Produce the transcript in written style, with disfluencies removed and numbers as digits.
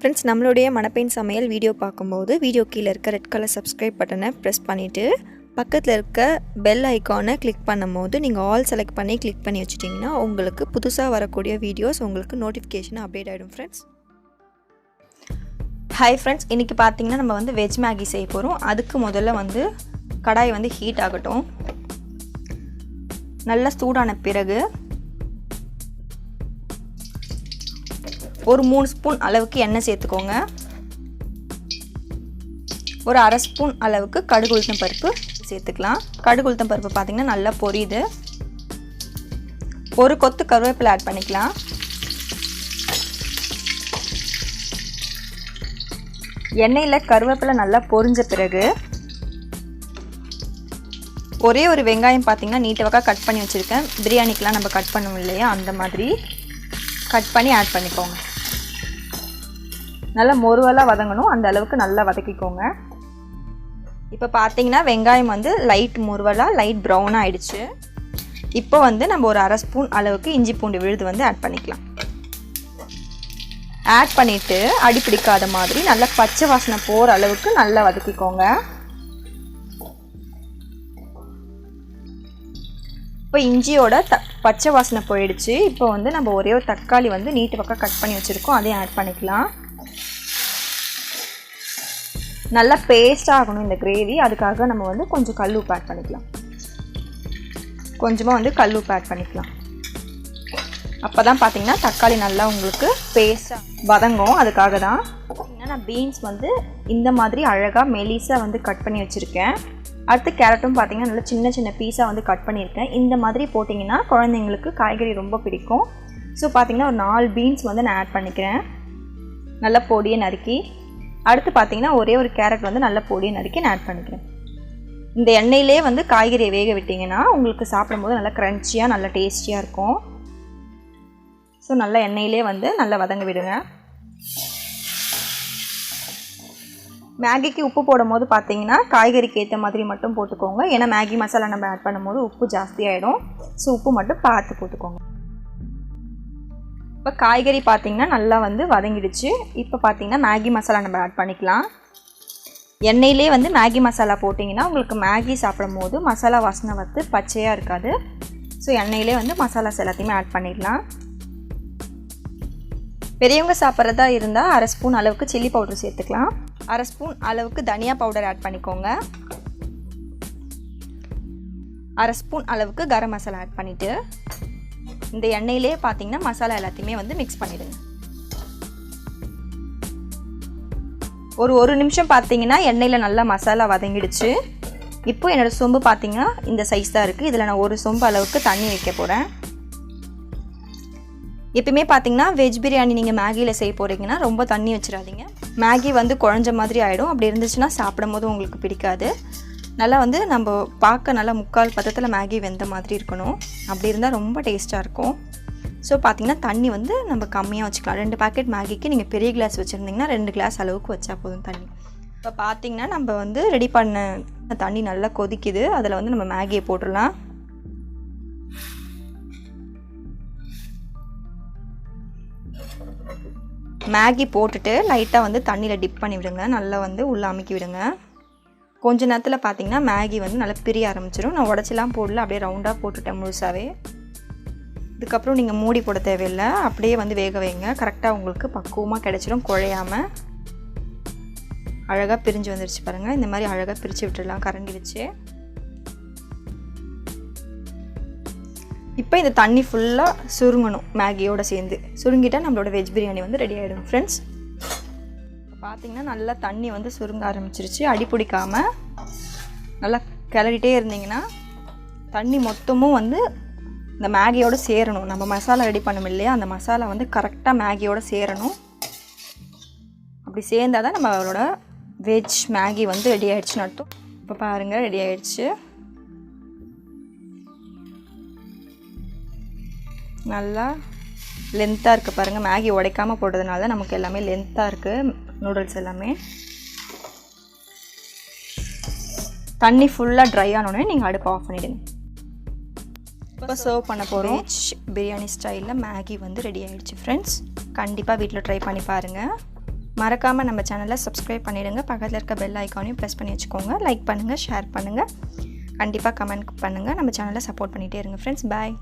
Friends, நம்மளுடைய மணப்பெண் சமையல் வீடியோ பார்க்கும்போது வீடியோ கீழே இருக்க ரெட் கலர் சப்ஸ்கிரைப் பட்டனை ப்ரெஸ் பண்ணிவிட்டு பக்கத்தில் இருக்க பெல் ஐக்கானை கிளிக் பண்ணும்போது நீங்கள் ஆல் செலக்ட் பண்ணி கிளிக் பண்ணி வச்சிட்டிங்கன்னா உங்களுக்கு புதுசாக வரக்கூடிய வீடியோஸ் உங்களுக்கு நோட்டிஃபிகேஷன் அப்டேட் ஆகிடும். ஃப்ரெண்ட்ஸ், ஹாய் ஃப்ரெண்ட்ஸ், இன்றைக்கி பார்த்தீங்கன்னா நம்ம வந்து வெஜ் மேகி செய்ய போகிறோம். அதுக்கு முதல்ல வந்து கடாய் வந்து ஹீட் ஆகட்டும். நல்லா சூடான பிறகு ஒரு 3 ஸ்பூன் அளவுக்கு எண்ணெய் சேர்த்துக்கோங்க. ஒரு அரை ஸ்பூன் அளவுக்கு கடுகு உளுத்தம் பருப்பு சேர்த்துக்கலாம். கடுகு உளுத்தம் பருப்பு பார்த்திங்கன்னா நல்லா பொரியுது. ஒரு கொத்து கருவேப்பிலை ஆட் பண்ணிக்கலாம். எண்ணெயில் கருவேப்பிலை நல்லா பொரிஞ்ச பிறகு ஒரே ஒரு வெங்காயம் பார்த்திங்கன்னா நீட்டவாக கட் பண்ணி வச்சுருக்கேன். பிரியாணிக்கெலாம் நம்ம கட் பண்ணுவோம் இல்லையா, அந்த மாதிரி கட் பண்ணி ஆட் பண்ணிக்கோங்க. நல்லா மொறுவலாக வதங்கணும், அந்த அளவுக்கு நல்லா வதக்கிக்கோங்க. இப்போ பார்த்தீங்கன்னா வெங்காயம் வந்து லைட் மொறுவலாக லைட் ப்ரௌனாக ஆகிடுச்சு. இப்போ வந்து நம்ம ஒரு அரை ஸ்பூன் அளவுக்கு இஞ்சி பூண்டு விழுது வந்து ஆட் பண்ணிக்கலாம். ஆட் பண்ணிவிட்டு அடி பிடிக்காத மாதிரி நல்லா பச்சை வாசனை போகிற அளவுக்கு நல்லா வதக்கிக்கோங்க. இப்போ இஞ்சியோட பச்சை வாசனை போயிடுச்சு. இப்போ வந்து நம்ம ஒரே ஒரு தக்காளி வந்து நீட்டு பக்கம் கட் பண்ணி வச்சுருக்கோம், அதையும் ஆட் பண்ணிக்கலாம். நல்லா பேஸ்ட் ஆகணும் இந்த கிரேவி, அதுக்காக நம்ம வந்து கொஞ்சம் கல் உப்பு ஆட் பண்ணிக்கலாம். கொஞ்சமாக வந்து கல் உப்பு ஆட் பண்ணிக்கலாம். அப்போ தான் பார்த்தீங்கன்னா தக்காளி நல்லா உங்களுக்கு பேஸ்ட்டாக வதங்கும். அதுக்காக தான் நான் பீன்ஸ் வந்து இந்த மாதிரி அழகாக மெலிசாக வந்து கட் பண்ணி வச்சுருக்கேன். அடுத்து கேரட்டும் பார்த்திங்கன்னா நல்லா சின்ன சின்ன பீஸாக வந்து கட் பண்ணியிருக்கேன். இந்த மாதிரி போட்டிங்கன்னா குழந்தைங்களுக்கு காய்கறி ரொம்ப பிடிக்கும். ஸோ பார்த்திங்கன்னா ஒரு 4 பீன்ஸ் வந்து நான் ஆட் பண்ணிக்கிறேன், நல்லா பொடியை நறுக்கி. அடுத்து பார்த்திங்கன்னா ஒரே ஒரு கேரட் வந்து நல்லா பொடியை நறுக்கி நான் ஆட் பண்ணிக்கிறேன். இந்த எண்ணெயிலே வந்து காய்கறியை வேக விட்டிங்கன்னா உங்களுக்கு சாப்பிடும்போது நல்லா க்ரன்ச்சியாக நல்லா டேஸ்டியாக இருக்கும். ஸோ நல்லா எண்ணெயிலே வந்து நல்லா வதங்க விடுங்க. மேகிக்கு உப்பு போடும் போது பார்த்தீங்கன்னா காய்கறிக்கு ஏற்ற மாதிரி மட்டும் போட்டுக்கோங்க. ஏன்னா மேகி மசாலா நம்ம ஆட் பண்ணும்போது உப்பு ஜாஸ்தியாகிடும். ஸோ உப்பு மட்டும் பார்த்து போட்டுக்கோங்க. இப்போ காய்கறி பார்த்திங்கன்னா நல்லா வந்து வதங்கிடுச்சு. இப்போ பார்த்திங்கன்னா மேகி மசாலா நம்ம ஆட் பண்ணிக்கலாம். எண்ணெயிலே வந்து மேகி மசாலா போட்டிங்கன்னா உங்களுக்கு மேகி சாப்பிடும் போது மசாலா வாசனை வந்து பச்சையாக இருக்காது. ஸோ எண்ணெயிலே வந்து மசாலாஸ் எல்லாத்தையுமே ஆட் பண்ணிடலாம். பெரியவங்க சாப்பிட்றதா இருந்தால் அரை ஸ்பூன் அளவுக்கு சில்லி பவுடர் சேர்த்துக்கலாம். அரை ஸ்பூன் அளவுக்கு தனியா பவுடர் ஆட் பண்ணிக்கோங்க. அரை ஸ்பூன் அளவுக்கு கரம் மசாலா ஆட் பண்ணிவிட்டு இந்த எண்ணெயிலே பார்த்தீங்கன்னா மசாலா எல்லாத்தையுமே வந்து மிக்ஸ் பண்ணிவிடுங்க. ஒரு நிமிஷம் பார்த்தீங்கன்னா எண்ணெயில் நல்லா மசாலா வதங்கிடுச்சு. இப்போ என்னோடய சொம்பு பார்த்தீங்கன்னா இந்த சைஸ் தான் இருக்குது. இதில் நான் ஒரு சொம்பு அளவுக்கு தண்ணி வைக்க போகிறேன். எப்பயுமே பார்த்தீங்கன்னா வெஜ் பிரியாணி நீங்கள் மேகியில் செய்ய போகிறீங்கன்னா ரொம்ப தண்ணி வச்சிடாதீங்க. மேகி வந்து குழஞ்ச மாதிரி ஆகிடும். அப்படி இருந்துச்சுன்னா சாப்பிடும் போது உங்களுக்கு பிடிக்காது. நல்லா வந்து நம்ம பார்க்க நல்லா முக்கால் பதத்தில் மேகி வெந்த மாதிரி இருக்கணும். அப்படி இருந்தால் ரொம்ப டேஸ்ட்டாக இருக்கும். ஸோ பார்த்திங்கன்னா தண்ணி வந்து நம்ம கம்மியாக வச்சுக்கலாம். 2 பாக்கெட் மேகிக்கு நீங்கள் பெரிய கிளாஸ் வச்சுருந்தீங்கன்னா 2 கிளாஸ் அளவுக்கு வச்சா போதும் தண்ணி. இப்போ பார்த்திங்கன்னா நம்ம வந்து ரெடி பண்ண தண்ணி நல்லா கொதிக்குது. அதில் வந்து நம்ம மேகியை போட்டுடலாம். மேகி போட்டுட்டு லைட்டாக வந்து தண்ணியில் டிப் பண்ணி விடுங்க. நல்லா வந்து உள்ளே அமுக்கி விடுங்க. கொஞ்ச நேரத்தில் பார்த்தீங்கன்னா மேகி வந்து நல்லா பிரிய ஆரம்பிச்சிடும். நான் உடச்சிலாம் போடல, அப்படியே ரவுண்டாக போட்டுட்டேன் முழுசாகவே. இதுக்கப்புறம் நீங்கள் மூடி போட தேவையில்லை, அப்படியே வந்து வேக வைங்க. கரெக்டாக உங்களுக்கு பக்குவமாக கிடச்சிடும், குழையாமல். அழகாக பிரிஞ்சு வந்துருச்சு பாருங்கள். இந்த மாதிரி அழகாக பிரித்து விட்டுடலாம் கரண்டி வச்சு. இப்போ இந்த தண்ணி ஃபுல்லாக சுருங்கணும். மேகியோடு சேர்ந்து சுருங்கிட்டால் நம்மளோட வெஜ் பிரியாணி வந்து ரெடி ஆகிடும். ஃப்ரெண்ட்ஸ், பார்த்திங்கன்னா நல்லா தண்ணி வந்து சுருங்க ஆரம்பிச்சிருச்சு. அடி பிடிக்காமல் நல்லா கிளறிட்டே இருந்தீங்கன்னா தண்ணி மொத்தமும் வந்து இந்த மேகியோடு சேரணும். நம்ம மசாலா ரெடி பண்ணோம் இல்லையா, அந்த மசாலா வந்து கரெக்டாக மேகியோடு சேரணும். அப்படி சேர்ந்தால் தான் நம்மளோட வெஜ் மேகி வந்து ரெடி ஆகிடுச்சுன்னு அர்த்தம். இப்போ பாருங்கள், ரெடி ஆகிடுச்சு. நல்லா லென்த்தாக இருக்குது பாருங்கள். மேகி உடைக்காமல் போடுறதுனால தான் நமக்கு எல்லாமே லென்த்தாக இருக்குது. நூடுல்ஸ் எல்லாமே தண்ணி ஃபுல்லாக ட்ரை ஆனோடனே நீங்கள் அடுப்பு ஆஃப் பண்ணிவிடுங்க. இப்போ சர்வ் பண்ண போகிறோம். வெஜ் பிரியாணி ஸ்டைலில் மேகி வந்து ரெடி ஆகிடுச்சு. ஃப்ரெண்ட்ஸ், கண்டிப்பாக வீட்டில் ட்ரை பண்ணி பாருங்கள். மறக்காமல் நம்ம சேனலை சப்ஸ்கிரைப் பண்ணிடுங்க. பக்கத்தில் இருக்க பெல் ஐக்கானையும் ப்ரெஸ் பண்ணி வச்சுக்கோங்க. லைக் பண்ணுங்கள், ஷேர் பண்ணுங்கள், கண்டிப்பாக கமெண்ட் பண்ணுங்கள். நம்ம சேனலை சப்போர்ட் பண்ணிகிட்டே இருங்க ஃப்ரெண்ட்ஸ். பாய்.